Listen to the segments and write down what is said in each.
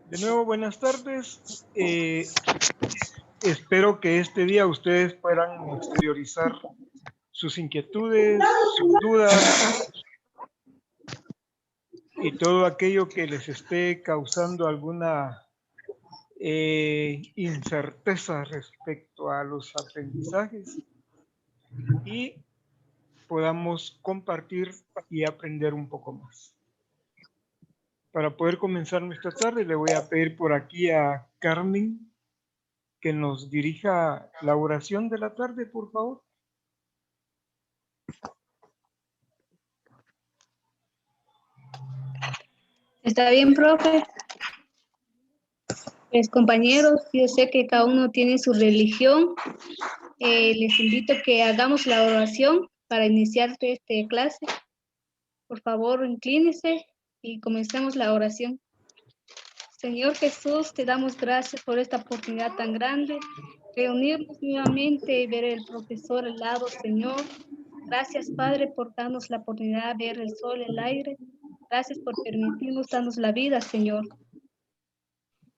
De nuevo, buenas tardes. Espero que este día ustedes puedan exteriorizar sus inquietudes, sus dudas y todo aquello que les esté causando alguna incerteza respecto a los aprendizajes y podamos compartir y aprender un poco más. Para poder comenzar nuestra tarde, le voy a pedir por aquí a Carmen que nos dirija la oración de la tarde, por favor. ¿Está bien, profe? Pues compañeros, yo sé que cada uno tiene su religión. Les invito a que hagamos la oración para iniciar esta clase. Por favor, inclínese y comencemos la oración. Señor Jesús, te damos gracias por esta oportunidad tan grande. Reunirnos nuevamente y ver el profesor al lado, Señor. Gracias, Padre, por darnos la oportunidad de ver el sol, el aire. Gracias por permitirnos darnos la vida, Señor.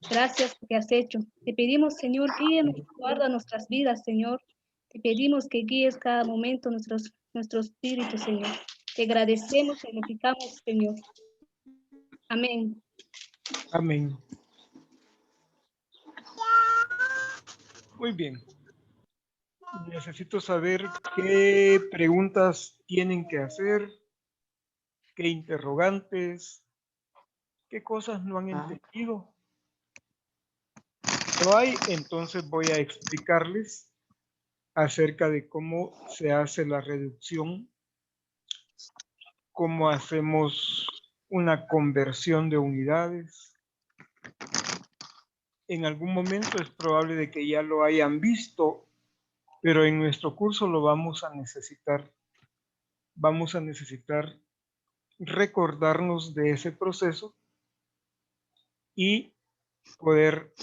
Gracias por lo que has hecho. Te pedimos, Señor, guíenos, guarda nuestras vidas, Señor. Te pedimos que guíes cada momento nuestro espíritu, Señor. Te agradecemos y glorificamos, Señor. Amén. Amén. Muy bien. Necesito saber qué preguntas tienen que hacer, qué interrogantes, qué cosas no han entendido. No hay, entonces voy a explicarles acerca de cómo se hace la reducción, cómo hacemos una conversión de unidades. En algún momento es probable de que ya lo hayan visto, pero en nuestro curso lo vamos a necesitar. Vamos a necesitar recordarnos de ese proceso y poder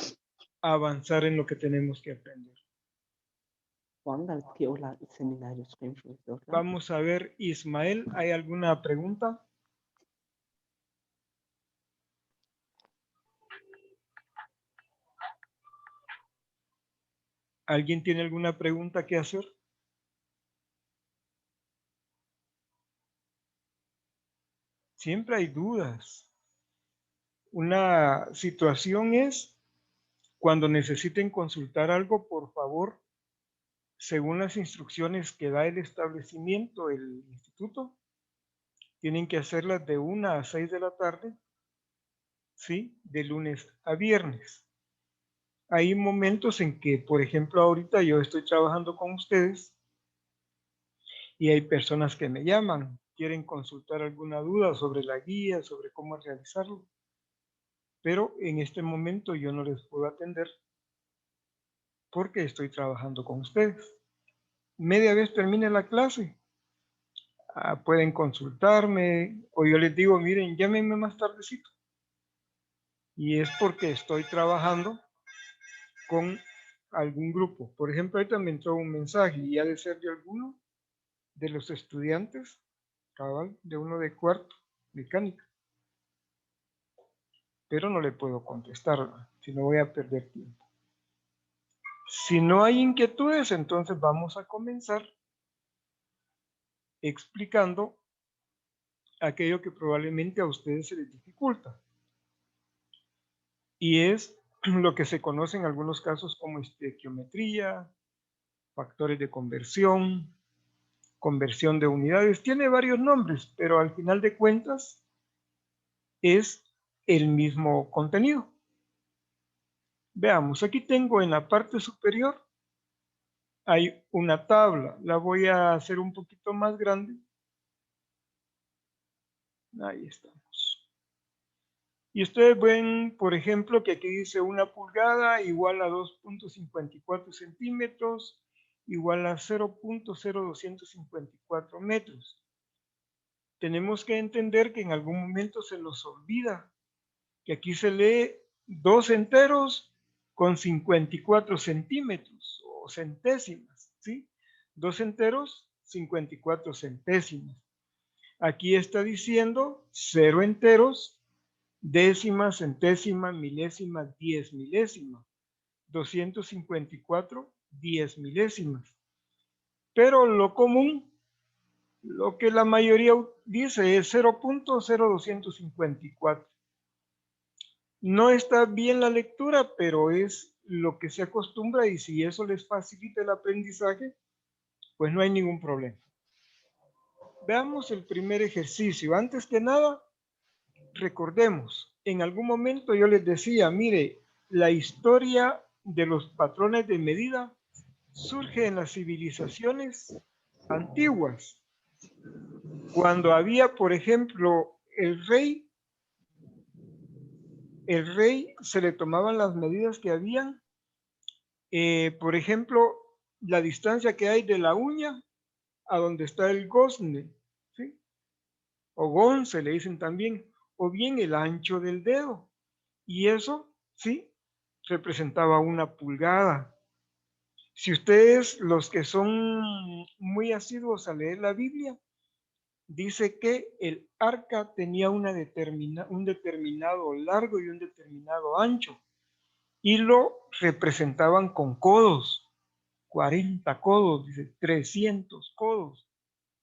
avanzar en lo que tenemos que aprender. Vamos a ver, Ismael, ¿hay alguna pregunta? ¿Alguien tiene alguna pregunta que hacer? Siempre hay dudas. Una situación es cuando necesiten consultar algo, por favor, según las instrucciones que da el establecimiento, el instituto, tienen que hacerlas de 1 a 6 de la tarde, ¿sí? De lunes a viernes. Hay momentos en que, por ejemplo, ahorita yo estoy trabajando con ustedes y hay personas que me llaman, quieren consultar alguna duda sobre la guía, sobre cómo realizarlo, pero en este momento yo no les puedo atender porque estoy trabajando con ustedes. Media vez termine la clase, pueden consultarme o yo les digo, miren, llámenme más tardecito. Y es porque estoy trabajando con algún grupo. Por ejemplo, ahorita me entró un mensaje y ha de ser de alguno de los estudiantes, cabal, de uno de cuarto, mecánica. Pero no le puedo contestar, si no voy a perder tiempo. Si no hay inquietudes, entonces vamos a comenzar explicando aquello que probablemente a ustedes se les dificulta. Y es lo que se conoce en algunos casos como estequiometría, factores de conversión, conversión de unidades. Tiene varios nombres, pero al final de cuentas es el mismo contenido. Veamos, aquí tengo en la parte superior, hay una tabla. La voy a hacer un poquito más grande. Ahí estamos. Y ustedes ven, por ejemplo, que aquí dice 1 pulgada igual a 2.54 centímetros igual a 0.0254 metros. Tenemos que entender que en algún momento se nos olvida que aquí se lee 2 enteros con 54 centímetros o centésimas, ¿sí? 2 enteros, 54 centésimas. Aquí está diciendo 0 enteros, décima, centésima, milésima, 10 milésimas. 254, 10 milésimas. Pero lo común, lo que la mayoría dice es 0.0254. No está bien la lectura, pero es lo que se acostumbra y si eso les facilita el aprendizaje, pues no hay ningún problema. Veamos el primer ejercicio. Antes que nada, recordemos, en algún momento yo les decía, mire, la historia de los patrones de medida surge en las civilizaciones antiguas. Cuando había, por ejemplo, el rey se le tomaban las medidas que habían, por ejemplo, la distancia que hay de la uña a donde está el gozne, ¿sí? O gonce le dicen también, o bien el ancho del dedo. Y eso, sí, representaba una pulgada. Si ustedes, los que son muy asiduos a leer la Biblia, dice que el arca tenía un determinado largo y un determinado ancho, y lo representaban con codos, 40 codos, dice 300 codos,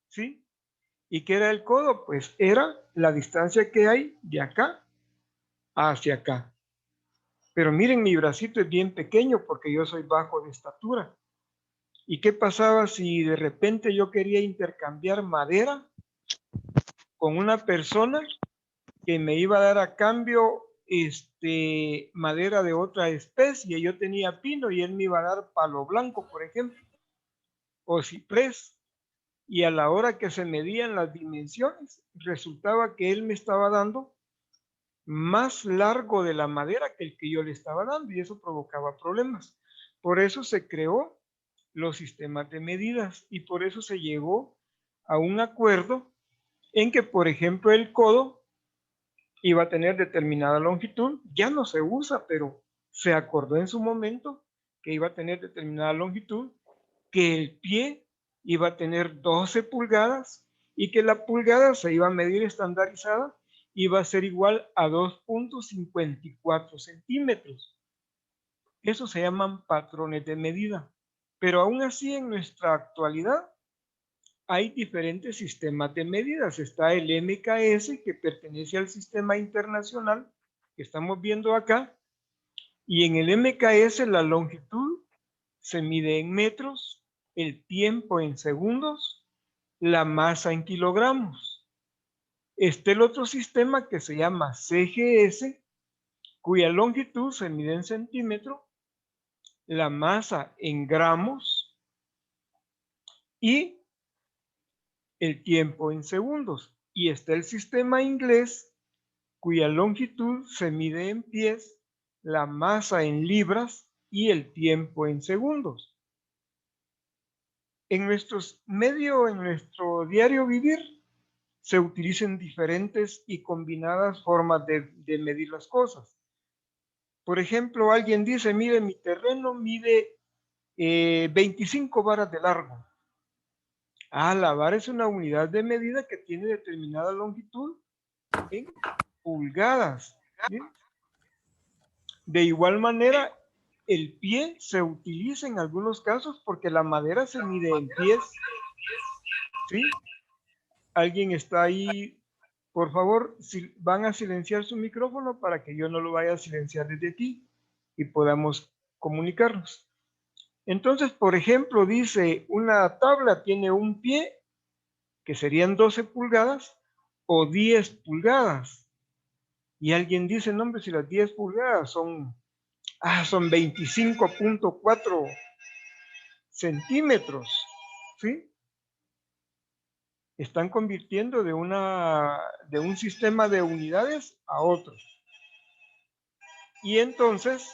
¿sí? ¿Y qué era el codo? Pues era la distancia que hay de acá hacia acá. Pero miren, mi bracito es bien pequeño porque yo soy bajo de estatura. ¿Y qué pasaba si de repente yo quería intercambiar madera con una persona que me iba a dar a cambio madera de otra especie? Yo tenía pino y él me iba a dar palo blanco, por ejemplo, o ciprés. Y a la hora que se medían las dimensiones, resultaba que él me estaba dando más largo de la madera que el que yo le estaba dando y eso provocaba problemas. Por eso se creó los sistemas de medidas y por eso se llegó a un acuerdo en que, por ejemplo, el codo iba a tener determinada longitud, ya no se usa, pero se acordó en su momento que iba a tener determinada longitud, que el pie iba a tener 12 pulgadas y que la pulgada se iba a medir estandarizada, iba a ser igual a 2.54 centímetros. Eso se llaman patrones de medida. Pero aún así, en nuestra actualidad, hay diferentes sistemas de medidas. Está el MKS, que pertenece al sistema internacional que estamos viendo acá. Y en el MKS la longitud se mide en metros, el tiempo en segundos, la masa en kilogramos. Está el otro sistema que se llama CGS, cuya longitud se mide en centímetros, la masa en gramos y el tiempo en segundos. Y está el sistema inglés, cuya longitud se mide en pies, la masa en libras y el tiempo en segundos. En nuestro diario vivir, se utilizan diferentes y combinadas formas de medir las cosas. Por ejemplo, alguien dice, mire, mi terreno mide 25 varas de largo. La vara es una unidad de medida que tiene determinada longitud en pulgadas. ¿Bien? De igual manera, el pie se utiliza en algunos casos porque la madera se mide en pies. ¿Sí? ¿Alguien está ahí? Por favor, si van a silenciar su micrófono para que yo no lo vaya a silenciar desde aquí y podamos comunicarnos. Entonces, por ejemplo, dice, una tabla tiene un pie, que serían 12 pulgadas, o 10 pulgadas. Y alguien dice, no, hombre, si las 10 pulgadas son 25.4 centímetros, ¿sí? Están convirtiendo de un sistema de unidades a otro. Y entonces,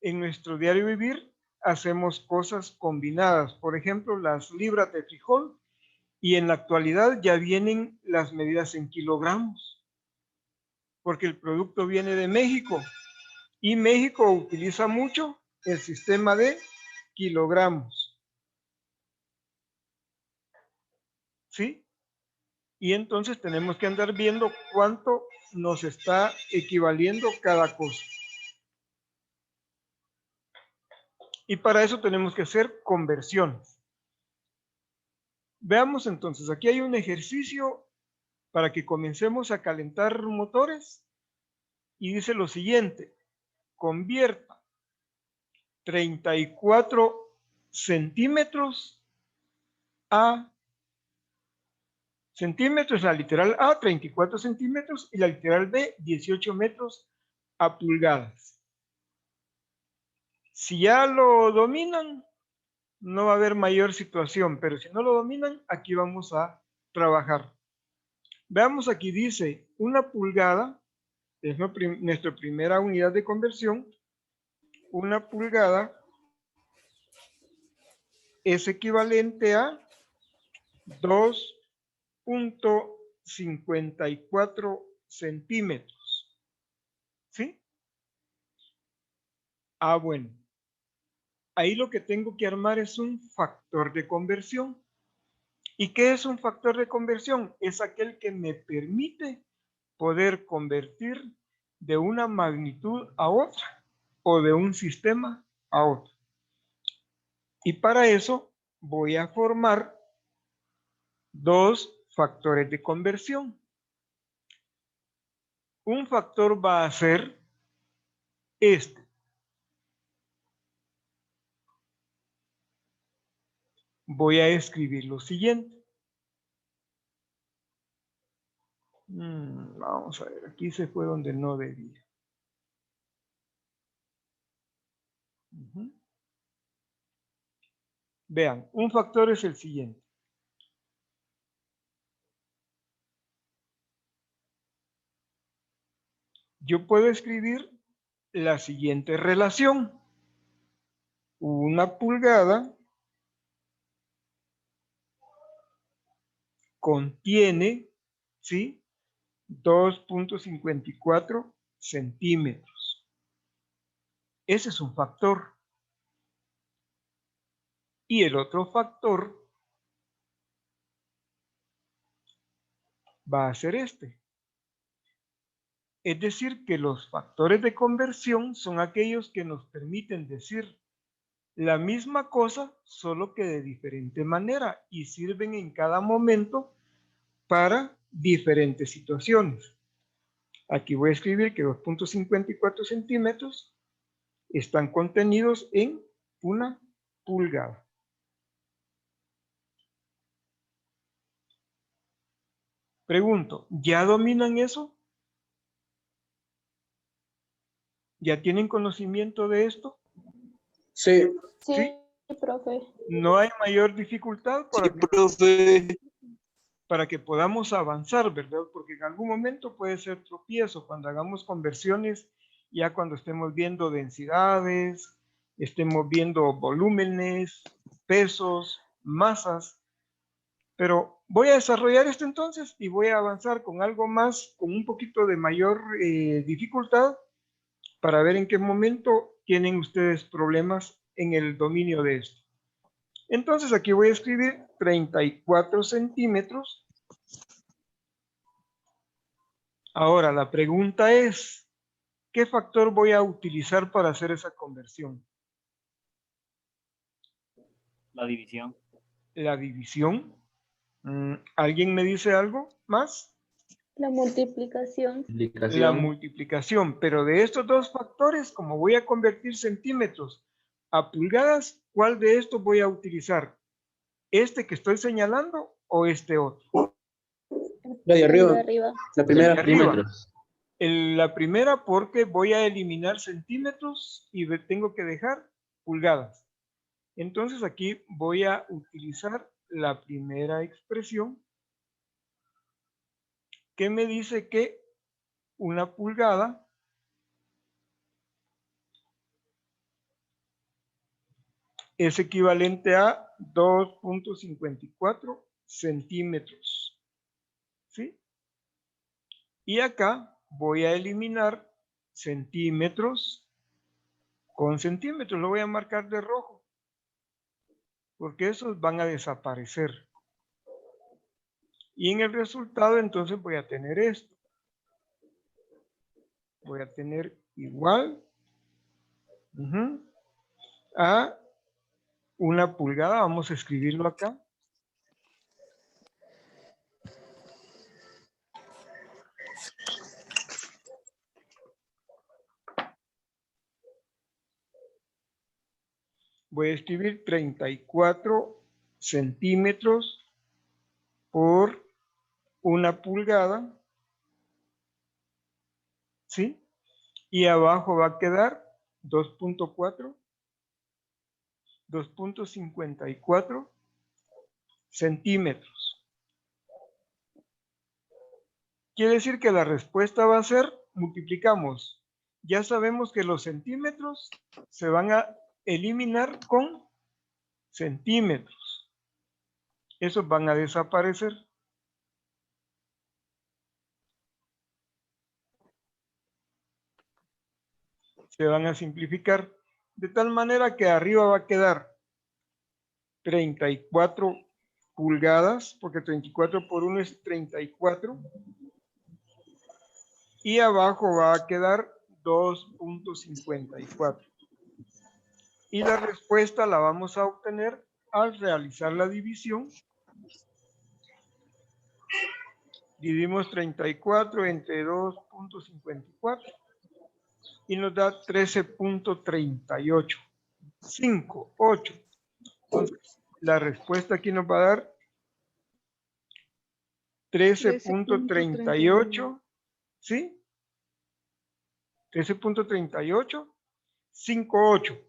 en nuestro diario vivir, hacemos cosas combinadas. Por ejemplo, las libras de frijol, y en la actualidad ya vienen las medidas en kilogramos, porque el producto viene de México, y México utiliza mucho el sistema de kilogramos. ¿Sí? Y entonces tenemos que andar viendo cuánto nos está equivaliendo cada cosa. Y para eso tenemos que hacer conversiones. Veamos entonces, aquí hay un ejercicio para que comencemos a calentar motores y dice lo siguiente: convierta 34 centímetros a centímetros, la literal A 34 centímetros y la literal B 18 metros a pulgadas. Si ya lo dominan, no va a haber mayor situación, pero si no lo dominan, aquí vamos a trabajar. Veamos, aquí dice una pulgada, es nuestra primera unidad de conversión. Una pulgada es equivalente a 2.54 centímetros. ¿Sí? Ah, bueno. Ahí lo que tengo que armar es un factor de conversión. ¿Y qué es un factor de conversión? Es aquel que me permite poder convertir de una magnitud a otra o de un sistema a otro. Y para eso voy a formar dos factores de conversión. Un factor va a ser este. Voy a escribir lo siguiente. Vamos a ver, aquí se fue donde no debía. Vean, un factor es el siguiente. Yo puedo escribir la siguiente relación. Una pulgada contiene, ¿sí?, 2.54 centímetros. Ese es un factor. Y el otro factor va a ser este. Es decir, que los factores de conversión son aquellos que nos permiten decir la misma cosa, solo que de diferente manera, y sirven en cada momento para diferentes situaciones. Aquí voy a escribir que 2.54 centímetros están contenidos en una pulgada. Pregunto, ¿ya dominan eso? ¿Ya tienen conocimiento de esto? Sí. ¿Sí? Profe. No hay mayor dificultad para que podamos avanzar, ¿verdad? Porque en algún momento puede ser tropiezo cuando hagamos conversiones, ya cuando estemos viendo densidades, estemos viendo volúmenes, pesos, masas. Pero voy a desarrollar esto entonces y voy a avanzar con algo más, con un poquito de mayor dificultad, para ver en qué momento tienen ustedes problemas en el dominio de esto. Entonces aquí voy a escribir 34 centímetros. Ahora la pregunta es, ¿qué factor voy a utilizar para hacer esa conversión? La división. La división. ¿Alguien me dice algo más? La multiplicación. La multiplicación, pero de estos dos factores, como voy a convertir centímetros a pulgadas, ¿cuál de estos voy a utilizar? ¿Este que estoy señalando o este otro? La de arriba. La primera. Centímetros. La primera, porque voy a eliminar centímetros y tengo que dejar pulgadas. Entonces aquí voy a utilizar la primera expresión que me dice que una pulgada es equivalente a 2.54 centímetros. ¿Sí? Y acá voy a eliminar centímetros con centímetros. Lo voy a marcar de rojo, porque esos van a desaparecer. Y en el resultado entonces voy a tener esto. Voy a tener igual a 1 pulgada. Vamos a escribirlo acá. Voy a escribir 34 centímetros por 1 pulgada. ¿Sí? Y abajo va a quedar 2.4, 2.54 centímetros. Quiere decir que la respuesta va a ser, multiplicamos. Ya sabemos que los centímetros se van a eliminar con centímetros. Esos van a desaparecer. Se van a simplificar. De tal manera que arriba va a quedar 34 pulgadas, porque 34 por 1 es 34. Y abajo va a quedar 2.54. Y la respuesta la vamos a obtener al realizar la división. Dividimos 34 entre 2.54 y nos da 13.38. 5, 8. Entonces, la respuesta aquí nos va a dar 13.38, ¿sí? 13.38, 58.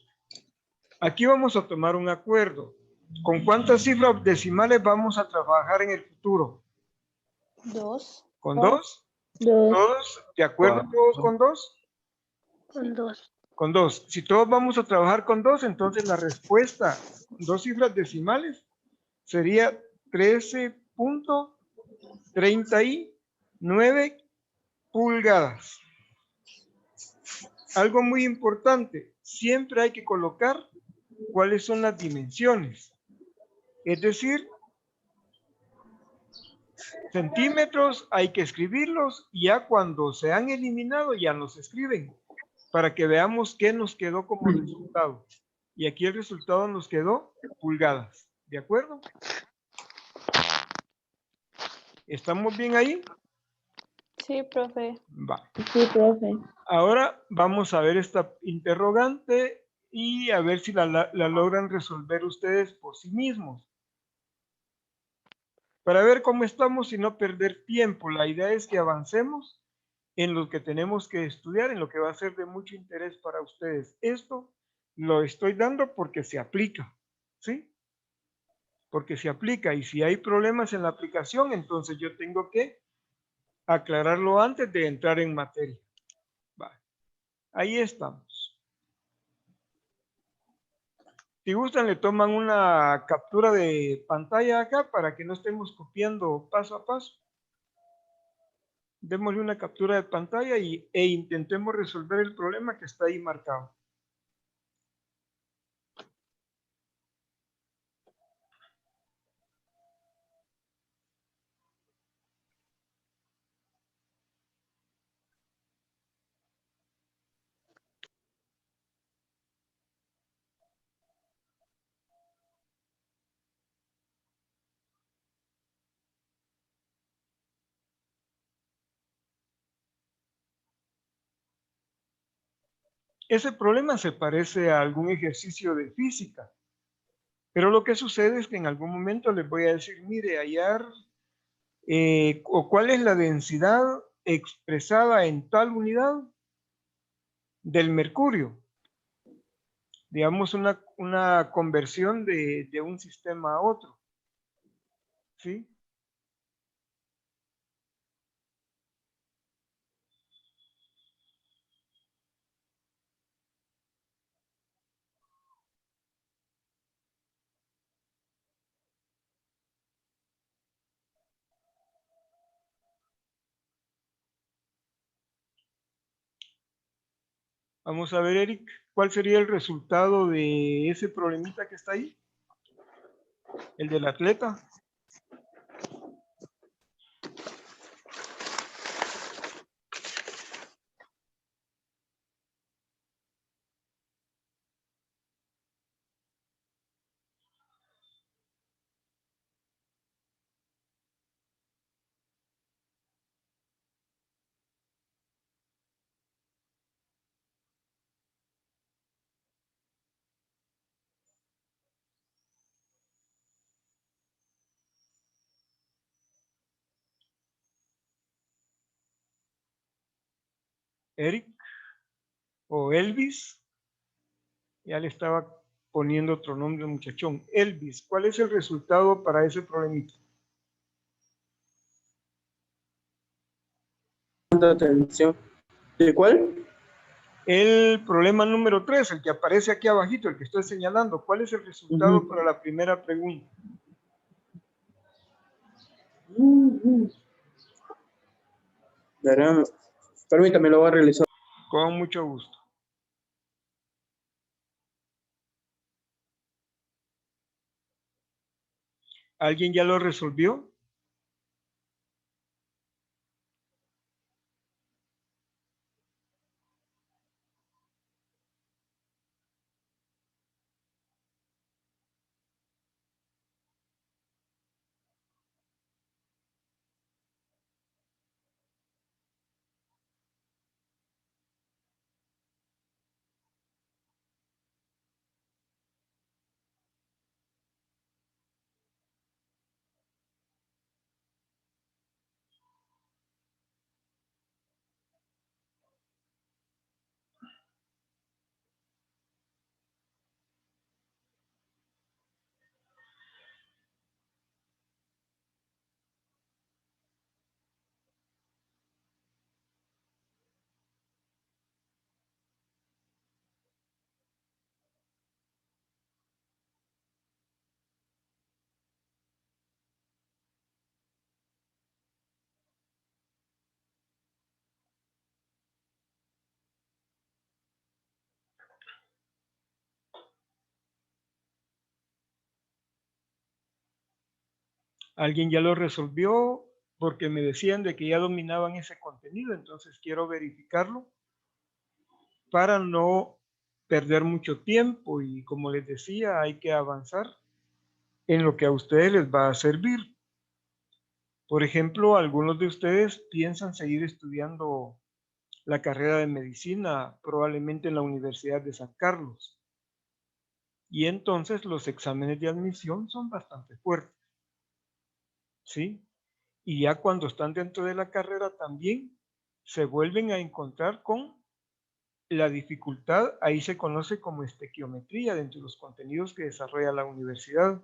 Aquí vamos a tomar un acuerdo. ¿Con cuántas cifras decimales vamos a trabajar en el futuro? 2. ¿Con 2? 2. ¿Todos? ¿De acuerdo todos con 2? Con 2. Con 2. Si todos vamos a trabajar con 2, entonces la respuesta con 2 cifras decimales sería 13.39 pulgadas. Algo muy importante, siempre hay que colocar cuáles son las dimensiones. Es decir, centímetros hay que escribirlos y ya cuando se han eliminado ya los escriben para que veamos qué nos quedó como resultado. Y aquí el resultado nos quedó pulgadas. ¿De acuerdo? ¿Estamos bien ahí? Sí, profe. Va. Sí, profe. Ahora vamos a ver esta interrogante y a ver si la logran resolver ustedes por sí mismos. Para ver cómo estamos y no perder tiempo. La idea es que avancemos en lo que tenemos que estudiar, en lo que va a ser de mucho interés para ustedes. Esto lo estoy dando porque se aplica, ¿sí? Porque se aplica y si hay problemas en la aplicación, entonces yo tengo que aclararlo antes de entrar en materia. Vale. Ahí estamos. Si gustan, le toman una captura de pantalla acá para que no estemos copiando paso a paso. Démosle una captura de pantalla e intentemos resolver el problema que está ahí marcado. Ese problema se parece a algún ejercicio de física, pero lo que sucede es que en algún momento les voy a decir, mire, hallar o cuál es la densidad expresada en tal unidad del mercurio. Digamos una conversión de un sistema a otro. ¿Sí? Vamos a ver, Eric, ¿cuál sería el resultado de ese problemita que está ahí? El del atleta. Eric o Elvis. Ya le estaba poniendo otro nombre al muchachón. Elvis, ¿cuál es el resultado para ese problemita? Atención. ¿De cuál? El problema número 3, el que aparece aquí abajito, el que estoy señalando. ¿Cuál es el resultado para la primera pregunta? Permítame, lo voy a realizar. Con mucho gusto. ¿Alguien ya lo resolvió? ¿Alguien ya lo resolvió? Porque me decían de que ya dominaban ese contenido, entonces quiero verificarlo para no perder mucho tiempo y como les decía, hay que avanzar en lo que a ustedes les va a servir. Por ejemplo, algunos de ustedes piensan seguir estudiando la carrera de medicina, probablemente en la Universidad de San Carlos. Y entonces los exámenes de admisión son bastante fuertes. ¿Sí? Y ya cuando están dentro de la carrera también se vuelven a encontrar con la dificultad, ahí se conoce como estequiometría dentro de los contenidos que desarrolla la universidad.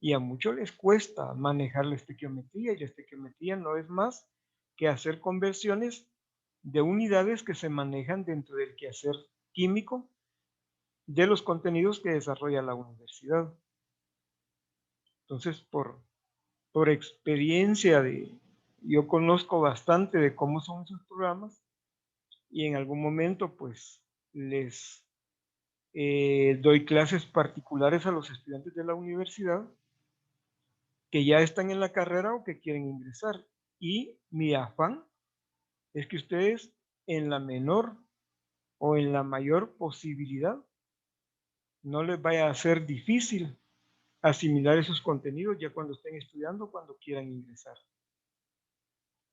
Y a muchos les cuesta manejar la estequiometría, y la estequiometría no es más que hacer conversiones de unidades que se manejan dentro del quehacer químico de los contenidos que desarrolla la universidad. Entonces, por experiencia yo conozco bastante de cómo son esos programas y en algún momento pues les doy clases particulares a los estudiantes de la universidad que ya están en la carrera o que quieren ingresar. Y mi afán es que ustedes en la menor o en la mayor posibilidad no les vaya a ser difícil asimilar esos contenidos ya cuando estén estudiando, cuando quieran ingresar.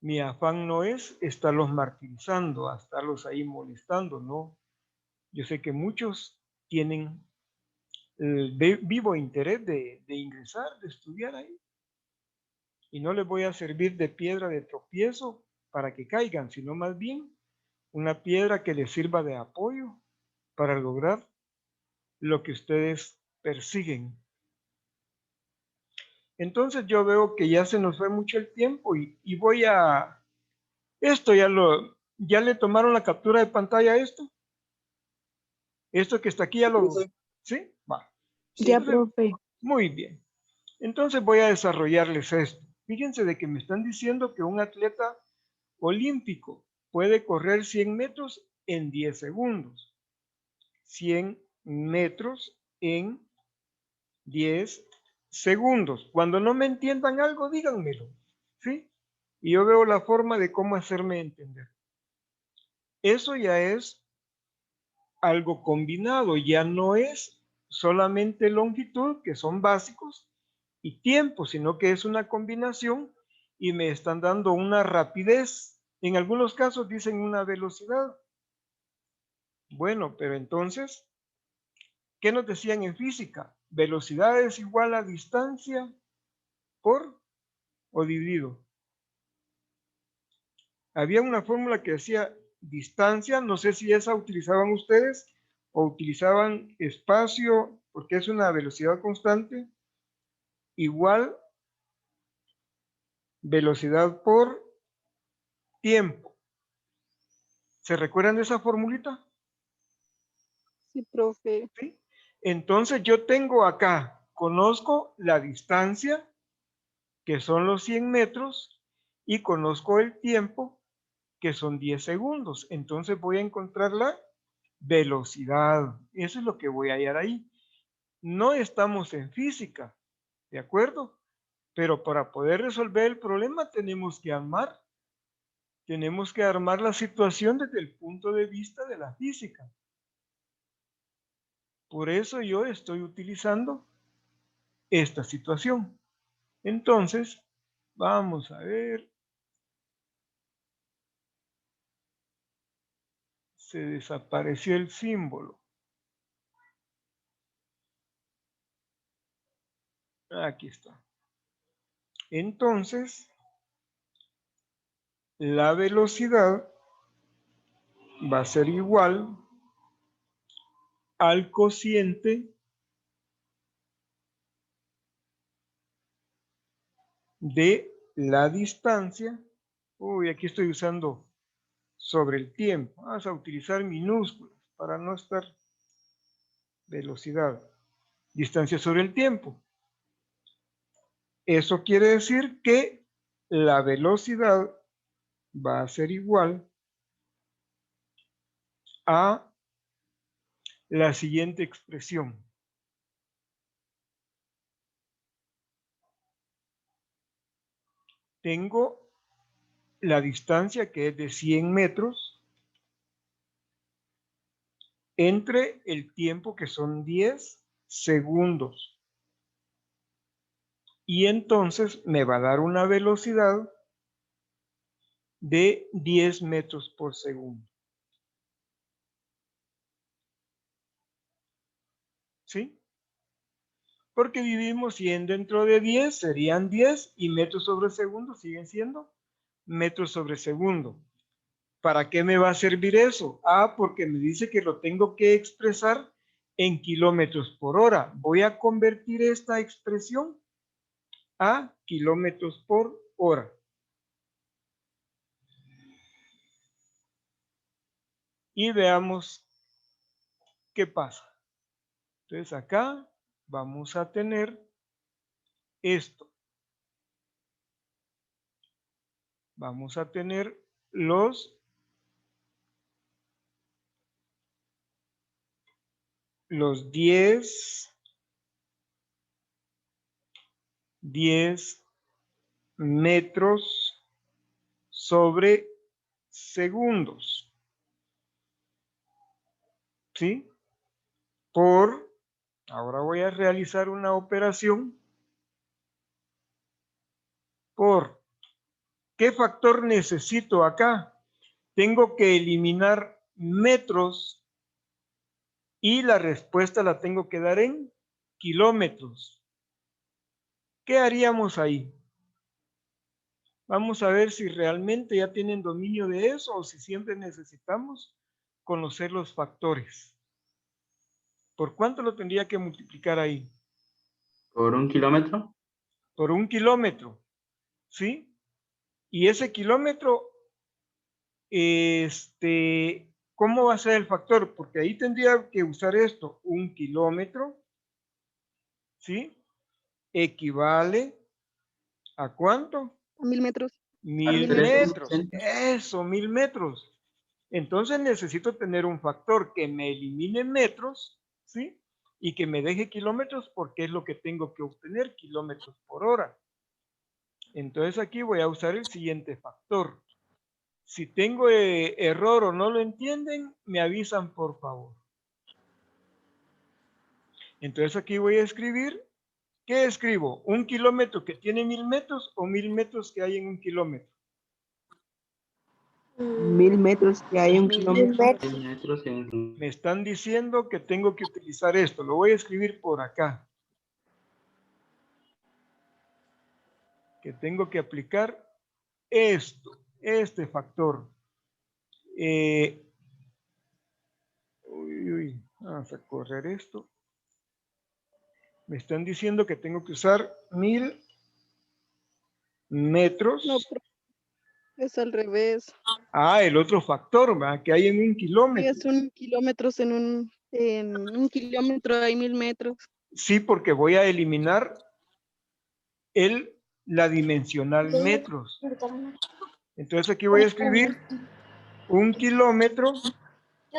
Mi afán no es estarlos martirizando, a estarlos ahí molestando, no. Yo sé que muchos tienen el vivo interés de ingresar, de estudiar ahí. Y no les voy a servir de piedra de tropiezo para que caigan, sino más bien una piedra que les sirva de apoyo para lograr lo que ustedes persiguen. Entonces yo veo que ya se nos fue mucho el tiempo y voy a... Esto ya le tomaron la captura de pantalla a esto. Esto que está aquí ya lo... ¿Sí? Va. Ya, Entonces, profe. muy bien. Entonces voy a desarrollarles esto. Fíjense de que me están diciendo que un atleta olímpico puede correr 100 metros en 10 segundos. 100 metros en 10 segundos. Cuando no me entiendan algo, díganmelo. ¿Sí? Y yo veo la forma de cómo hacerme entender. Eso ya es algo combinado, ya no es solamente longitud, que son básicos, y tiempo, sino que es una combinación y me están dando una rapidez. En algunos casos dicen una velocidad. Bueno, pero entonces, ¿qué nos decían en física? Velocidad es igual a distancia por o dividido. Había una fórmula que decía distancia, no sé si esa utilizaban ustedes o utilizaban espacio, porque es una velocidad constante, igual velocidad por tiempo. ¿Se recuerdan de esa formulita? Sí, profe. ¿Sí? Entonces yo tengo acá, conozco la distancia, que son los 100 metros, y conozco el tiempo, que son 10 segundos. Entonces voy a encontrar la velocidad. Eso es lo que voy a hallar ahí. No estamos en física, ¿de acuerdo? Pero para poder resolver el problema tenemos que armar la situación desde el punto de vista de la física. Por eso yo estoy utilizando esta situación. Entonces, vamos a ver. Se desapareció el símbolo. Aquí está. Entonces, la velocidad va a ser igual al cociente de la distancia. Uy, aquí estoy usando sobre el tiempo. Vamos a utilizar minúsculas para no estar velocidad. Distancia sobre el tiempo. Eso quiere decir que la velocidad va a ser igual a la siguiente expresión. Tengo la distancia que es de 100 metros entre el tiempo que son 10 segundos. Y entonces me va a dar una velocidad de 10 metros por segundo. ¿Sí? Porque dividimos 100 dentro de 10, serían 10, y metros sobre segundo siguen siendo metros sobre segundo. ¿Para qué me va a servir eso? Ah, porque me dice que lo tengo que expresar en kilómetros por hora. Voy a convertir esta expresión a kilómetros por hora. Y veamos qué pasa. Entonces acá vamos a tener esto. Vamos a tener los 10 metros sobre segundos. ¿Sí? Ahora voy a realizar una operación por, ¿qué factor necesito acá? Tengo que eliminar metros y la respuesta la tengo que dar en kilómetros. ¿Qué haríamos ahí? Vamos a ver si realmente ya tienen dominio de eso o si siempre necesitamos conocer los factores. ¿Por cuánto lo tendría que multiplicar ahí? ¿Por 1 kilómetro? Por 1 kilómetro, ¿sí? Y ese kilómetro, ¿cómo va a ser el factor? Porque ahí tendría que usar esto, 1 kilómetro, ¿sí? Equivale ¿a cuánto? 1000 metros. 1000 metros. Eso, 1000 metros. Entonces necesito tener un factor que me elimine metros, ¿sí? Y que me deje kilómetros porque es lo que tengo que obtener, kilómetros por hora. Entonces aquí voy a usar el siguiente factor. Si tengo error o no lo entienden, me avisan por favor. Entonces aquí voy a escribir, ¿qué escribo? ¿Un kilómetro que tiene 1000 metros o 1000 metros que hay en 1 kilómetro? 1000 metros que hay 1 kilómetro. Me están diciendo que tengo que utilizar esto. Lo voy a escribir por acá. Que tengo que aplicar esto, este factor. Vamos a correr esto. Me están diciendo que tengo que usar 1000 metros. No, es al revés. Ah, el otro factor, ¿verdad? Que hay en 1 Sí, kilómetro. es 1 kilómetro en 1 kilómetro hay 1000 metros. Sí, porque voy a eliminar la dimensional metros. Entonces aquí voy a escribir 1 kilómetro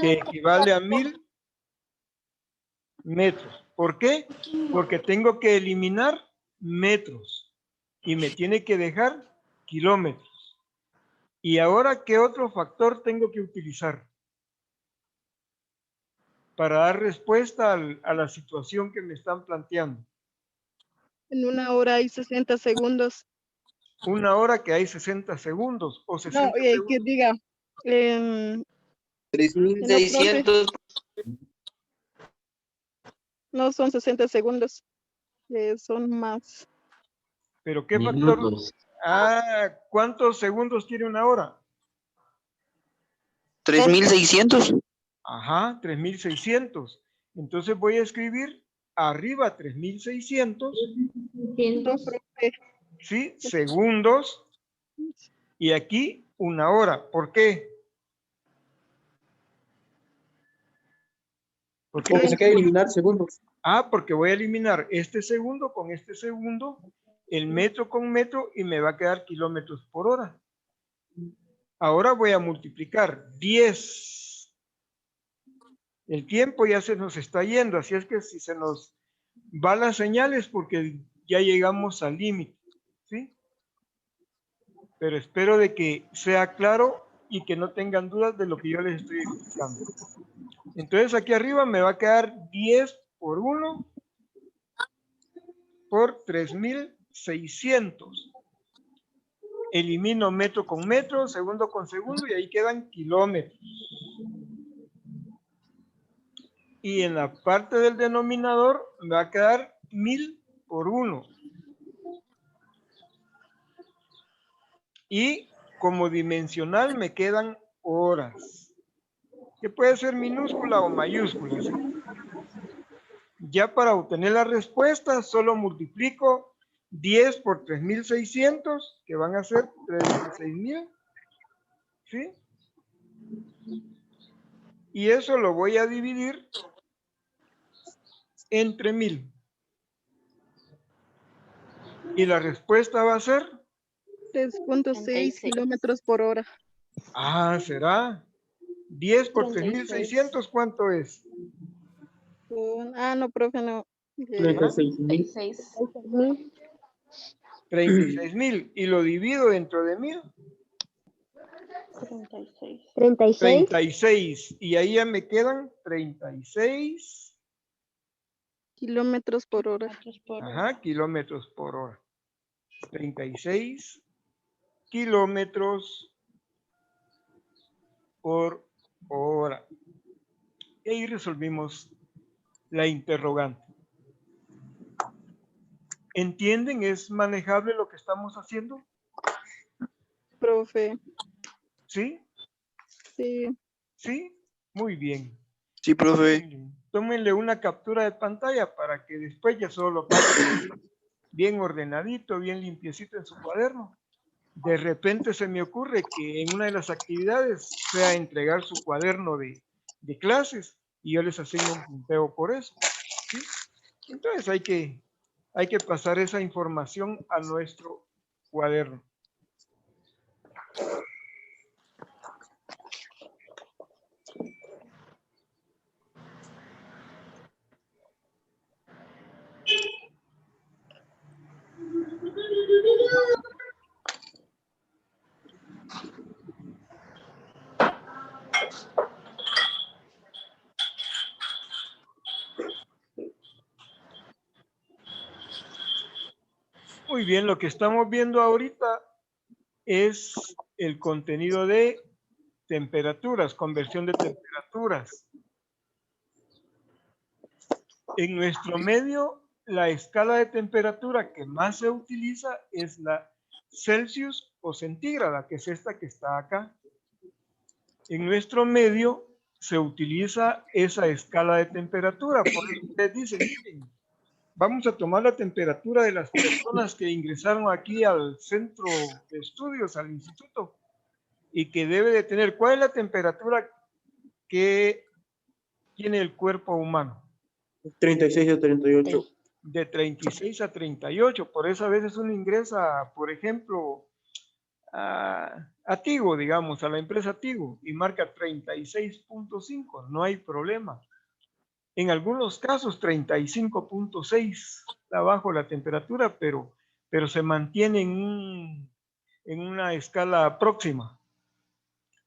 que equivale a 1000 metros. ¿Por qué? Porque tengo que eliminar metros y me tiene que dejar kilómetros. Y ahora, ¿qué otro factor tengo que utilizar para dar respuesta a la situación que me están planteando? En 1 hora hay 60 segundos. 1 hora que hay 60 segundos o 60 No, segundos. que diga. No, 3600. no son 60 segundos. Son más. ¿Pero qué factor? Minutos. Ah, ¿cuántos segundos tiene 1 hora? 3600. Ajá, 3600. Entonces voy a escribir arriba 3600, No, profe. ¿sí? Segundos. Y aquí 1 hora. ¿Por qué? Porque se quiere eliminar segundos. Ah, porque voy a eliminar este segundo con este segundo, el metro con metro y me va a quedar kilómetros por hora. Ahora voy a multiplicar 10. El tiempo ya se nos está yendo, así es que si se nos va las señales porque ya llegamos al límite, ¿sí? Pero espero de que sea claro y que no tengan dudas de lo que yo les estoy explicando. Entonces aquí arriba me va a quedar 10 por 1 por 3600. Elimino metro con metro, segundo con segundo y ahí quedan kilómetros. Y en la parte del denominador me va a quedar 1000 por 1. Y como dimensional me quedan horas, que puede ser minúscula o mayúscula, ¿sí? Ya para obtener la respuesta solo multiplico 10 por 3600, que van a ser 36.000, ¿sí? Y eso lo voy a dividir entre 1000. Y la respuesta va a ser 3.6 kilómetros por hora. Ah, ¿será? 10 por 3600, ¿cuánto es? No, profe, no. 36.000. 36.000. Y lo divido dentro de 1000. 36. 36. Y ahí ya me quedan 36. Kilómetros por hora. Ajá, kilómetros por hora. 36 kilómetros por hora. Y ahí resolvimos la interrogante. ¿Entienden? ¿Es manejable lo que estamos haciendo? Profe. ¿Sí? Sí. ¿Sí? Muy bien. Sí, profe. Tómenle una captura de pantalla para que después ya solo lo pasen bien ordenadito, bien limpiecito en su cuaderno. De repente se me ocurre que en una de las actividades sea entregar su cuaderno de clases y yo les asigno un punteo por eso, ¿sí? Entonces hay que pasar esa información a nuestro cuaderno. Muy bien, lo que estamos viendo ahorita es el contenido de temperaturas, conversión de temperaturas. En nuestro medio, la escala de temperatura que más se utiliza es la Celsius o centígrada, que es esta que está acá. En nuestro medio se utiliza esa escala de temperatura. Por eso ustedes dicen, miren, vamos a tomar la temperatura de las personas que ingresaron aquí al centro de estudios, al instituto, y que debe de tener, ¿cuál es la temperatura que tiene el cuerpo humano? 36 a 38. De 36 a 38. Por eso a veces uno ingresa, por ejemplo, a Tigo, digamos, a la empresa Tigo, y marca 36.5, no hay problema. En algunos casos 35.6 abajo la temperatura, pero se mantiene en una escala próxima.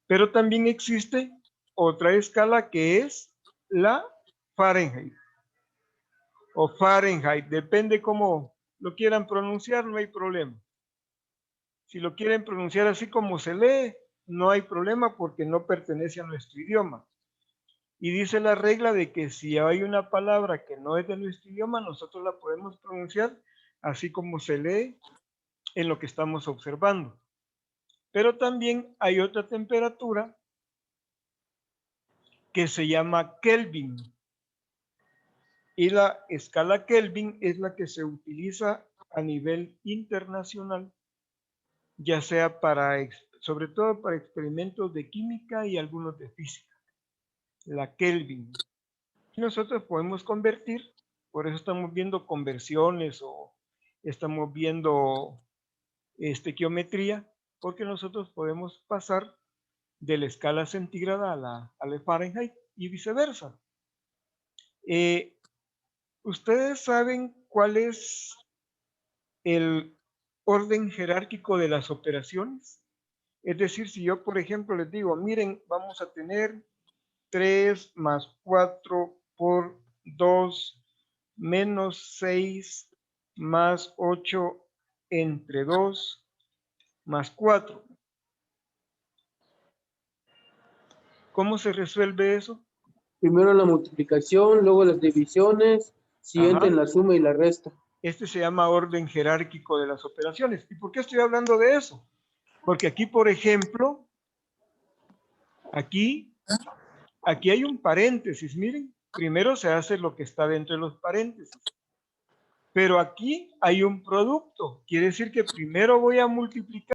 Pero también existe otra escala que es la Fahrenheit. O Fahrenheit, depende cómo lo quieran pronunciar, no hay problema. Si lo quieren pronunciar así como se lee, no hay problema porque no pertenece a nuestro idioma. Y dice la regla de que si hay una palabra que no es de nuestro idioma, nosotros la podemos pronunciar así como se lee en lo que estamos observando. Pero también hay otra temperatura que se llama Kelvin. Y la escala Kelvin es la que se utiliza a nivel internacional, ya sea sobre todo para experimentos de química y algunos de física. La Kelvin. Y nosotros podemos convertir, por eso estamos viendo conversiones o estamos viendo geometría, porque nosotros podemos pasar de la escala centígrada a la Fahrenheit y viceversa. ¿Ustedes saben cuál es el orden jerárquico de las operaciones? Es decir, si yo, por ejemplo, les digo, miren, vamos a tener 3 más 4 por 2 menos 6 más 8 entre 2 más 4. ¿Cómo se resuelve eso? Primero la multiplicación, luego las divisiones, siguiente en la suma y la resta. Este se llama orden jerárquico de las operaciones. ¿Y por qué estoy hablando de eso? Porque aquí, por ejemplo, aquí hay un paréntesis, miren. Primero se hace lo que está dentro de los paréntesis. Pero aquí hay un producto. Quiere decir que primero voy a multiplicar